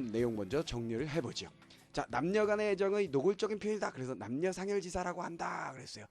내용 먼저 정리를 해보죠. 자, 남녀 간의 애정의 노골적인 표현이다. 그래서 남녀상열지사라고 한다 그랬어요.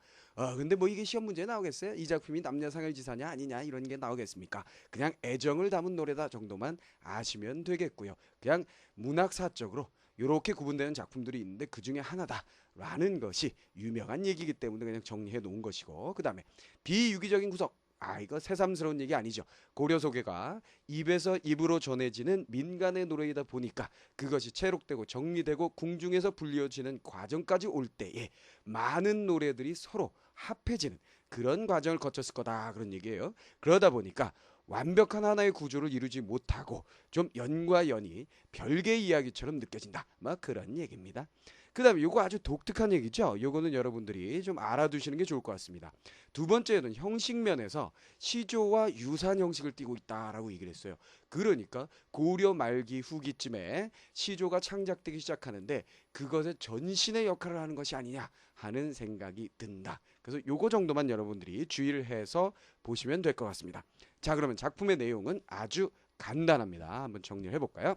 근데 뭐 이게 시험 문제에 나오겠어요? 이 작품이 남녀상열지사냐 아니냐 이런 게 나오겠습니까? 그냥 애정을 담은 노래다 정도만 아시면 되겠고요. 그냥 문학사적으로 이렇게 구분되는 작품들이 있는데 그 중에 하나다라는 것이 유명한 얘기이기 때문에 그냥 정리해 놓은 것이고, 그 다음에 비유기적인 구석. 이거 새삼스러운 얘기 아니죠. 고려 소개가 입에서 입으로 전해지는 민간의 노래이다 보니까 그것이 체록되고 정리되고 궁중에서 불려지는 과정까지 올 때에 많은 노래들이 서로 합해지는 그런 과정을 거쳤을 거다, 그런 얘기예요. 그러다 보니까 완벽한 하나의 구조를 이루지 못하고 좀 연과 연이 별개의 이야기처럼 느껴진다, 막 그런 얘기입니다. 그 다음에 요거 아주 독특한 얘기죠. 요거는 여러분들이 좀 알아두시는 게 좋을 것 같습니다. 두 번째는 형식 면에서 시조와 유사한 형식을 띠고 있다라고 얘기를 했어요. 그러니까 고려 말기 후기쯤에 시조가 창작되기 시작하는데 그것의 전신의 역할을 하는 것이 아니냐 하는 생각이 든다. 그래서 요거 정도만 여러분들이 주의를 해서 보시면 될 것 같습니다. 자, 그러면 작품의 내용은 아주 간단합니다. 한번 정리를 해볼까요?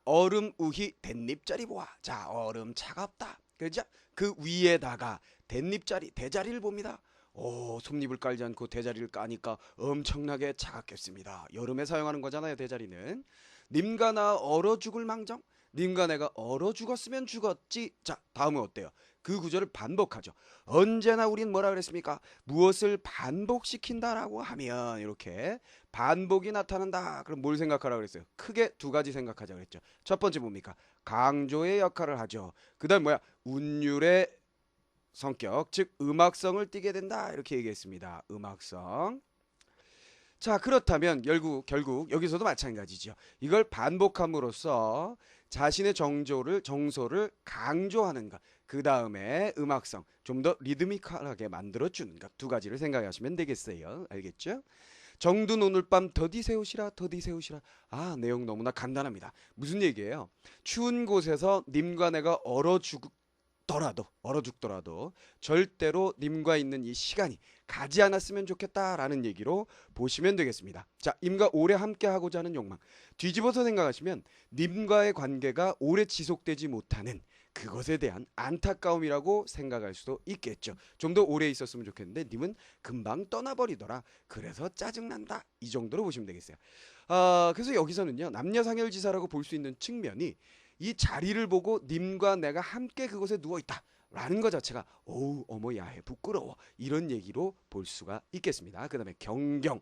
얼음 우히 댄잎자리 보아. 자, 얼음 차갑다. 그죠? 그 위에다가 댄잎자리, 대자리를 봅니다. 솜잎을 깔지 않고 대자리를 까니까 엄청나게 차갑겠습니다. 여름에 사용하는 거잖아요, 대자리는. 님과 나 얼어 죽을 망정. 님과 내가 얼어 죽었으면 죽었지. 자, 다음은 어때요? 그 구절을 반복하죠. 언제나 우린 뭐라 그랬습니까? 무엇을 반복시킨다라고 하면 이렇게 반복이 나타난다. 그럼 뭘 생각하라 그랬어요? 크게 두 가지 생각하자 그랬죠. 첫 번째 뭡니까? 강조의 역할을 하죠. 그 다음 뭐야? 운율의 성격, 즉 음악성을 띠게 된다, 이렇게 얘기했습니다. 음악성. 자, 그렇다면 결국 여기서도 마찬가지죠. 이걸 반복함으로써 자신의 정서를 강조하는 것, 그 다음에 음악성, 좀 더 리드미컬하게 만들어주는 것, 두 가지를 생각하시면 되겠어요. 알겠죠? 정든 오늘 밤 더디 세우시라, 더디 세우시라. 내용 너무나 간단합니다. 무슨 얘기예요? 추운 곳에서 님과 내가 얼어 죽더라도 절대로 님과 있는 이 시간이 가지 않았으면 좋겠다라는 얘기로 보시면 되겠습니다. 자, 님과 오래 함께 하고자 하는 욕망. 뒤집어서 생각하시면 님과의 관계가 오래 지속되지 못하는 그것에 대한 안타까움이라고 생각할 수도 있겠죠. 좀 더 오래 있었으면 좋겠는데 님은 금방 떠나버리더라. 그래서 짜증난다. 이 정도로 보시면 되겠어요. 그래서 여기서는요, 남녀상열지사라고 볼 수 있는 측면이 이 자리를 보고 님과 내가 함께 그곳에 누워있다 라는 것 자체가 어머 야해 부끄러워, 이런 얘기로 볼 수가 있겠습니다. 그 다음에 경경.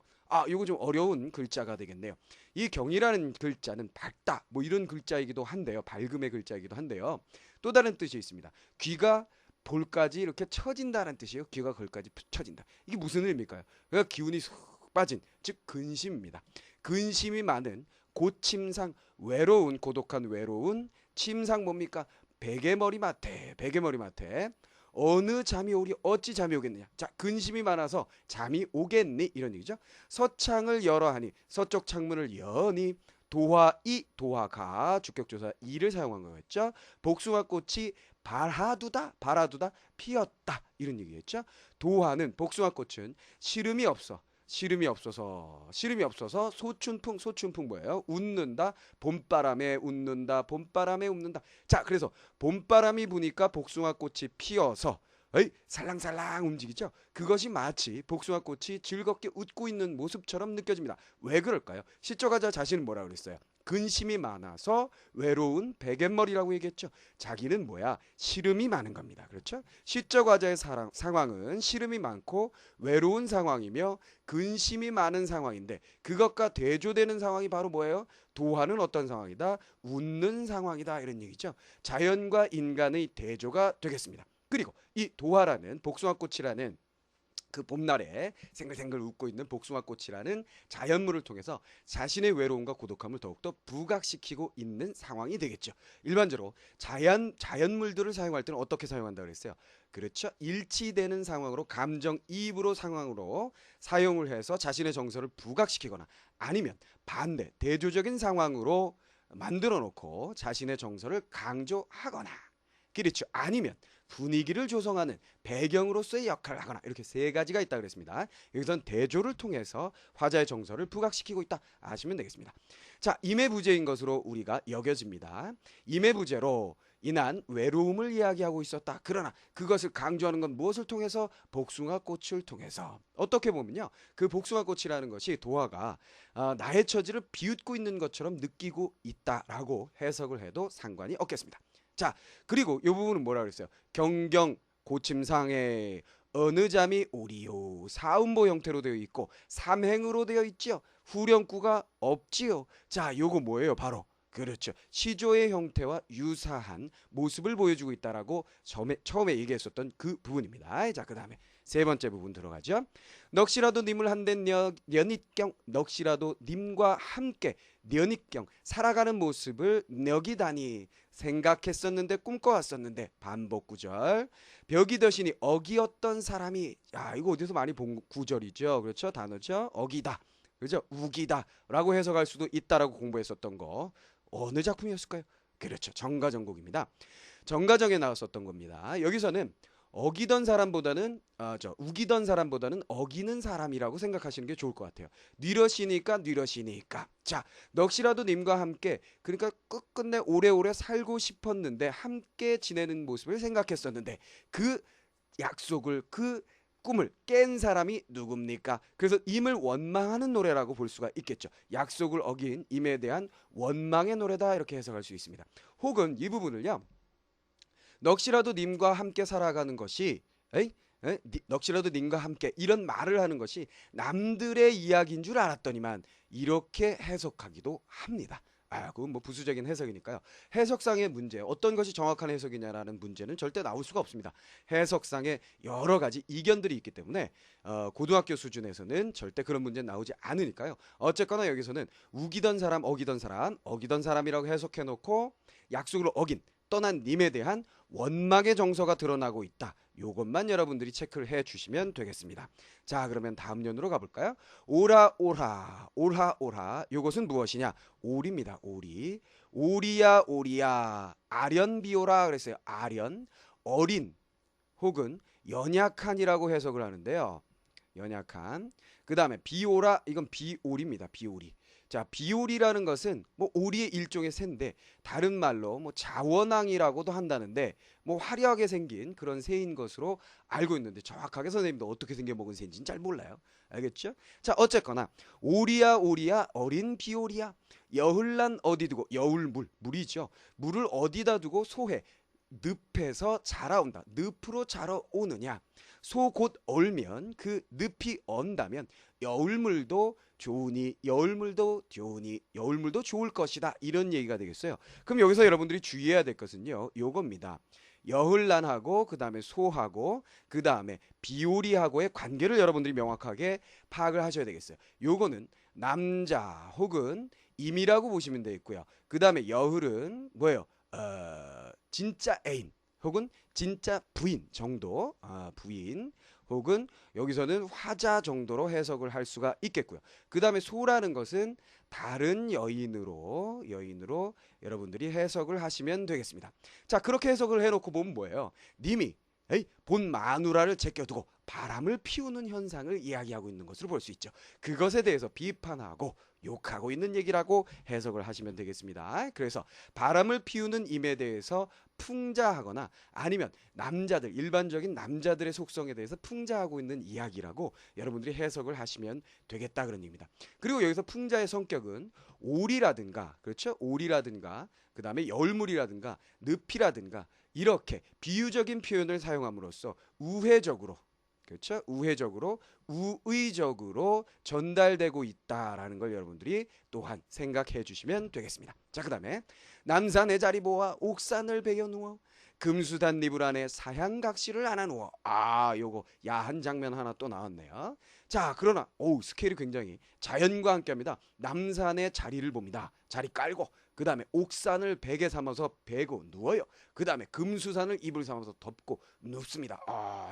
요거 좀 어려운 글자가 되겠네요. 이 경이라는 글자는 밝다 뭐 이런 글자이기도 한데요, 밝음의 글자이기도 한데요, 또 다른 뜻이 있습니다. 귀가 볼까지 이렇게 처진다는 뜻이에요. 귀가 걸까지 처진다. 이게 무슨 의미일까요? 그러니까 기운이 쑥 빠진, 즉 근심입니다. 근심이 많은 고침상, 외로운, 고독한 외로운, 침상 뭡니까? 베개머리 맡에, 베개머리 맡에. 어느 잠이 오리, 어찌 잠이 오겠느냐. 자, 근심이 많아서 잠이 오겠니, 이런 얘기죠. 서창을 열어 하니, 서쪽 창문을 여니. 도화이, 도화가 주격조사 이를 사용한 거였죠. 복숭아꽃이 발하두다 피었다, 이런 얘기였죠. 도화는, 복숭아꽃은 시름이 없어서 소춘풍 뭐예요? 웃는다. 봄바람에 웃는다. 자, 그래서 봄바람이 부니까 복숭아꽃이 피어서 살랑살랑 움직이죠. 그것이 마치 복숭아꽃이 즐겁게 웃고 있는 모습처럼 느껴집니다. 왜 그럴까요? 시적가자 자신은 뭐라 그랬어요? 근심이 많아서 외로운 베갯머리라고 얘기했죠. 자기는 뭐야? 시름이 많은 겁니다. 그렇죠? 시적가자의 상황은 시름이 많고 외로운 상황이며 근심이 많은 상황인데, 그것과 대조되는 상황이 바로 뭐예요? 도화는 어떤 상황이다? 웃는 상황이다, 이런 얘기죠. 자연과 인간의 대조가 되겠습니다. 그리고 이 도화라는, 복숭아꽃이라는, 그 봄날에 생글생글 웃고 있는 복숭아꽃이라는 자연물을 통해서 자신의 외로움과 고독함을 더욱더 부각시키고 있는 상황이 되겠죠. 일반적으로 자연물들을 사용할 때는 어떻게 사용한다 그랬어요? 그렇죠. 일치되는 상황으로, 감정이입으로 상황으로 사용을 해서 자신의 정서를 부각시키거나, 아니면 반대 대조적인 상황으로 만들어 놓고 자신의 정서를 강조하거나, 그렇죠. 아니면 분위기를 조성하는 배경으로서의 역할을 하거나 이렇게 세 가지가 있다 그랬습니다. 여기선 대조를 통해서 화자의 정서를 부각시키고 있다 아시면 되겠습니다. 자, 임의부재인 것으로 우리가 여겨집니다. 임의부재로 인한 외로움을 이야기하고 있었다. 그러나 그것을 강조하는 건 무엇을 통해서? 복숭아꽃을 통해서. 어떻게 보면요, 그 복숭아꽃이라는 것이 도화가 나의 처지를 비웃고 있는 것처럼 느끼고 있다라고 해석을 해도 상관이 없겠습니다. 자, 그리고 이 부분은 뭐라 그랬어요? 경경 고침상에 어느 잠이 오리요, 사음보 형태로 되어 있고 삼행으로 되어 있지요. 후렴구가 없지요. 자, 요거 뭐예요? 바로 그렇죠. 시조의 형태와 유사한 모습을 보여주고 있다라고 처음에 얘기했었던 그 부분입니다. 자, 그 다음에 세 번째 부분 들어가죠. 넋이라도 님을 한된 연잇경, 넋이라도 님과 함께 연잇경 살아가는 모습을 넋이다니 생각했었는데 꿈꿔왔었는데 반복 구절. 벽이 더시니 어기였던 사람이, 야, 이거 어디서 많이 본 구절이죠. 그렇죠, 단어죠. 어기다, 그죠, 우기다라고 해석할 수도 있다라고 공부했었던 거 어느 작품이었을까요? 그렇죠, 정가정곡입니다. 정가정에 나왔었던 겁니다. 여기서는 어기던 사람보다는 우기던 사람보다는 어기는 사람이라고 생각하시는 게 좋을 것 같아요. 뉘러시니까 뉘러시니까. 자, 넋이라도 님과 함께, 그러니까 끝끝내 오래오래 살고 싶었는데 함께 지내는 모습을 생각했었는데 그 약속을, 그 꿈을 깬 사람이 누굽니까? 그래서 임을 원망하는 노래라고 볼 수가 있겠죠. 약속을 어긴 임에 대한 원망의 노래다 이렇게 해석할 수 있습니다. 혹은 이 부분을요, 넋이라도 님과 함께 살아가는 것이, 넋이라도 님과 함께, 이런 말을 하는 것이 남들의 이야기인 줄 알았더니만 이렇게 해석하기도 합니다. 그건 뭐 부수적인 해석이니까요. 해석상의 문제, 어떤 것이 정확한 해석이냐라는 문제는 절대 나올 수가 없습니다. 해석상의 여러 가지 이견들이 있기 때문에 고등학교 수준에서는 절대 그런 문제는 나오지 않으니까요. 어쨌거나 여기서는 우기던 사람, 어기던 사람, 어기던 사람이라고 해석해놓고 약속을 어긴, 떠난 님에 대한 원망의 정서가 드러나고 있다. 요것만 여러분들이 체크를 해 주시면 되겠습니다. 자, 그러면 다음 연으로 가볼까요? 오라 오라, 오라 오라. 요것은 무엇이냐? 오리입니다. 오리. 오리야 오리야, 아련 비오라 그랬어요. 아련, 어린 혹은 연약한이라고 해석을 하는데요. 연약한. 그 다음에 비오라, 이건 비오리입니다. 비오리. 자, 비오리라는 것은 뭐 오리의 일종의 새인데 다른 말로 뭐 자원왕이라고도 한다는데 뭐 화려하게 생긴 그런 새인 것으로 알고 있는데 정확하게 선생님도 어떻게 생겨먹은 새인지는 잘 몰라요. 알겠죠? 자, 어쨌거나 오리야 오리야, 어린 비오리야, 여흘난 어디 두고, 여울물, 물이죠. 물을 어디다 두고 소해 늪에서 자라온다. 늪으로 자라오느냐. 소 곧 얼면, 그 늪이 언다면 여울물도 좋으니 여울물도 좋으니 여울물도 좋을 것이다. 이런 얘기가 되겠어요. 그럼 여기서 여러분들이 주의해야 될 것은요, 요겁니다. 여흘난하고 그 다음에 소하고 그 다음에 비오리하고의 관계를 여러분들이 명확하게 파악을 하셔야 되겠어요. 요거는 남자 혹은 임이라고 보시면 되겠고요. 그 다음에 여흘은 뭐예요? 진짜 애인 혹은 진짜 부인 정도, 부인 혹은 여기서는 화자 정도로 해석을 할 수가 있겠고요. 그 다음에 소라는 것은 다른 여인으로 여러분들이 해석을 하시면 되겠습니다. 자, 그렇게 해석을 해놓고 보면 뭐예요? 님이 본 마누라를 제껴두고 바람을 피우는 현상을 이야기하고 있는 것으로 볼 수 있죠. 그것에 대해서 비판하고 욕하고 있는 얘기라고 해석을 하시면 되겠습니다. 그래서 바람을 피우는 임에 대해서 풍자하거나 아니면 남자들, 일반적인 남자들의 속성에 대해서 풍자하고 있는 이야기라고 여러분들이 해석을 하시면 되겠다 그런 얘기입니다. 그리고 여기서 풍자의 성격은 오리라든가, 그렇죠? 오리라든가 그 다음에 여울물이라든가 늪이라든가 이렇게 비유적인 표현을 사용함으로써 우회적으로, 그렇죠? 우회적으로, 우의적으로 전달되고 있다라는 걸 여러분들이 또한 생각해 주시면 되겠습니다. 자, 그 다음에 남산의 자리 보아 옥산을 베겨 누워 금수단 니불 안에 사향각시를 안아 누워. 요거 야한 장면 하나 또 나왔네요. 자, 그러나 스케일이 굉장히 자연과 함께합니다. 남산의 자리를 봅니다. 자리 깔고 그 다음에 옥산을 베개 삼아서 베고 누워요. 그 다음에 금수산을 이불 삼아서 덮고 눕습니다.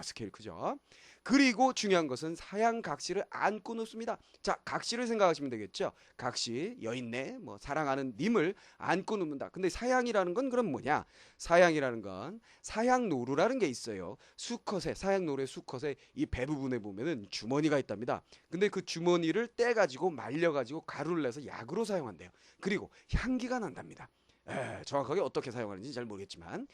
스케일 크죠. 그리고 중요한 것은 사양 각시를 안고 눕습니다. 자, 각시를 생각하시면 되겠죠. 각시, 여인네, 뭐 사랑하는 님을 안고 눕는다. 근데 사양이라는 건 그럼 뭐냐? 사양이라는 건 사양노루라는 게 있어요. 수컷에, 사양노루의 수컷에 이 배 부분에 보면은 주머니가 있답니다. 근데 그 주머니를 떼가지고 말려가지고 가루를 내서 약으로 사용한대요. 그리고 향기가 난답니다. 정확하게 어떻게 사용하는지 잘 모르겠지만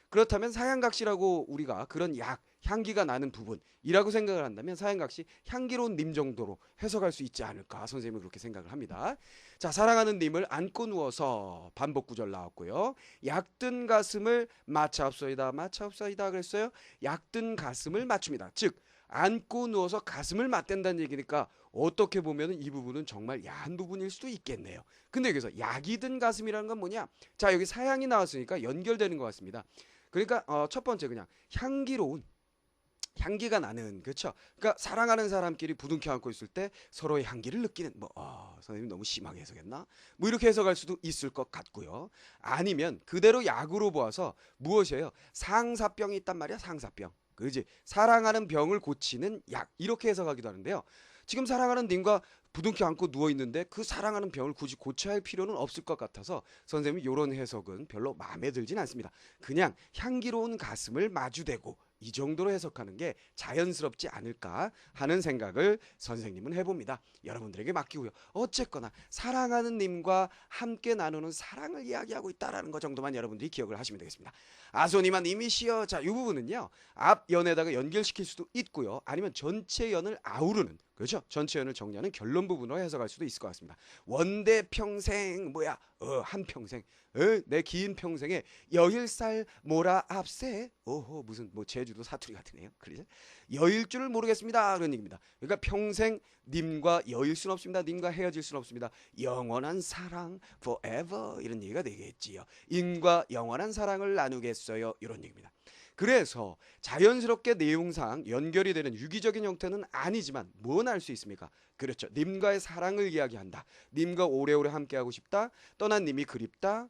그렇다면 사양각시라고 우리가 그런 약 향기가 나는 부분이라고 생각을 한다면 사양각시 향기로운 님 정도로 해석할 수 있지 않을까 선생님은 그렇게 생각을 합니다. 자, 사랑하는 님을 안고 누워서 반복 구절 나왔고요. 약든 가슴을 맞차옵소이다 맞차옵소이다 그랬어요. 약든 가슴을 맞춥니다. 즉 안고 누워서 가슴을 맞댄다는 얘기니까 어떻게 보면 이 부분은 정말 야한 부분일 수도 있겠네요. 근데 여기서 약이 든 가슴이라는 건 뭐냐? 자, 여기 사양이 나왔으니까 연결되는 것 같습니다. 그러니까 첫 번째 그냥 향기로운 향기가 나는 그렇죠. 그러니까 사랑하는 사람끼리 부둥켜 안고 있을 때 서로의 향기를 느끼는 선생님 너무 심하게 해석했나? 뭐 이렇게 해석할 수도 있을 것 같고요. 아니면 그대로 약으로 보아서 무엇이에요? 상사병이 있단 말이야. 상사병. 그지? 사랑하는 병을 고치는 약 이렇게 해석하기도 하는데요. 지금 사랑하는 님과 부둥켜 안고 누워 있는데 그 사랑하는 병을 굳이 고쳐야 할 필요는 없을 것 같아서 선생님이 이런 해석은 별로 마음에 들진 않습니다. 그냥 향기로운 가슴을 마주대고 이 정도로 해석하는 게 자연스럽지 않을까 하는 생각을 선생님은 해봅니다. 여러분들에게 맡기고요. 어쨌거나 사랑하는 님과 함께 나누는 사랑을 이야기하고 있다는 것 정도만 여러분들이 기억을 하시면 되겠습니다. 아소니마 님이시여. 자, 이 부분은요. 앞 연에다가 연결시킬 수도 있고요. 아니면 전체 연을 아우르는 그렇죠? 전체 연을 정리하는 결론 부분으로 해석할 수도 있을 것 같습니다. 원대 평생 뭐야? 한평생. 내 긴 평생에 여일살 모라 앞세. 오호 무슨 뭐 제주도 사투리 같으네요. 그러죠? 여일 줄을 모르겠습니다. 그런 얘기입니다. 그러니까 평생 님과 여일 수는 없습니다. 님과 헤어질 수는 없습니다. 영원한 사랑 forever 이런 얘기가 되겠지요. 인과 영원한 사랑을 나누겠어요. 이런 얘기입니다. 그래서 자연스럽게 내용상 연결이 되는 유기적인 형태는 아니지만 뭔 알 수 있습니까? 그렇죠. 님과의 사랑을 이야기한다. 님과 오래오래 함께하고 싶다. 떠난 님이 그립다.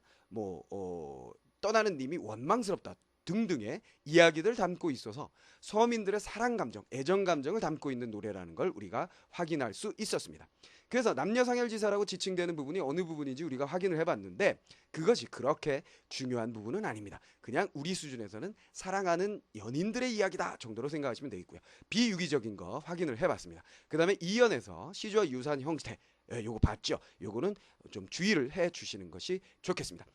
떠나는 님이 원망스럽다. 등등의 이야기들을 담고 있어서 서민들의 사랑 감정, 애정 감정을 담고 있는 노래라는 걸 우리가 확인할 수 있었습니다. 그래서 남녀상열지사라고 지칭되는 부분이 어느 부분인지 우리가 확인을 해봤는데 그것이 그렇게 중요한 부분은 아닙니다. 그냥 우리 수준에서는 사랑하는 연인들의 이야기다 정도로 생각하시면 되겠고요. 비유기적인 거 확인을 해봤습니다. 그 다음에 이연에서 시조와 유사한 형태 요거 봤죠? 요거는 좀 주의를 해 주시는 것이 좋겠습니다.